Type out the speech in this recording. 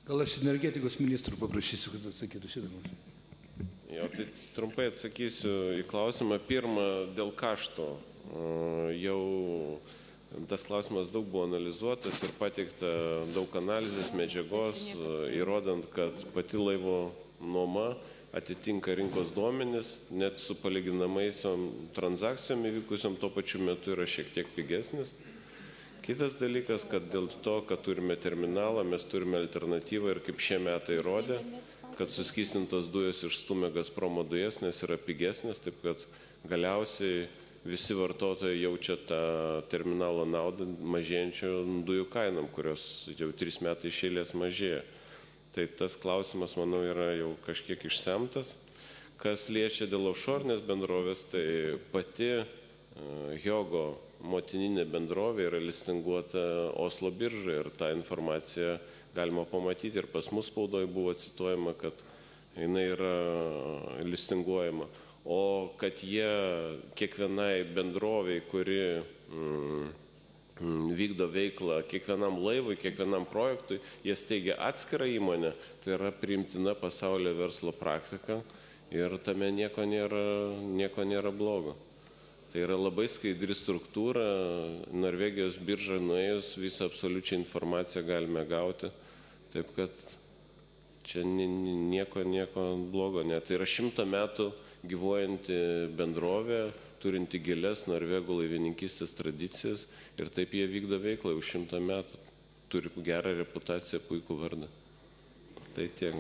Gal aš energetikos ministrų paprašysiu, kad atsakytų šitą klausimą. Jo, tai trumpai atsakysiu į klausimą. Pirma, dėl kašto. Jau tas klausimas daug buvo analizuotas ir pateikta daug analizės medžiagos, įrodant, kad pati laivo nuoma atitinka rinkos duomenis, net su palyginamaisiom transakcijom įvykusiom tuo pačiu metu yra šiek tiek pigesnis. Kitas dalykas, kad dėl to, kad turime terminalą, mes turime alternatyvą ir kaip šie metai rodė, kad suskystintos dujos išstumia Gazpromo dujas, nes yra pigesnės, taip kad galiausiai visi vartotojai jaučia tą terminalo naudą mažėjančių dujų kainom, kurios jau 3 metai iš eilės mažėja. Tai tas klausimas, manau, yra jau kažkiek išsemtas. Kas liečia dėl offshore'nės bendrovės, tai pati Hyogo motininė bendrovė yra listinguota Oslo biržoje ir tą informaciją galima pamatyti ir pas mus spaudoje buvo cituojama, kad jinai yra listinguojama. O kad jie kiekvienai bendroviai, kuri vykdo veiklą kiekvienam laivui, kiekvienam projektui, jie steigia atskirą įmonę, tai yra priimtina pasaulio verslo praktika ir tame nieko nėra blogo. Tai yra labai skaidri struktūra, Norvegijos biržą nuėjus visą absoliučią informaciją galime gauti, taip kad čia nieko blogo. Tai yra 100 metų gyvuojanti bendrovė, turinti gilias norvegų laivininkystės tradicijas ir taip jie vykdo veiklą jau 100 metų, turi gerą reputaciją, puikų vardą. Tai tiek.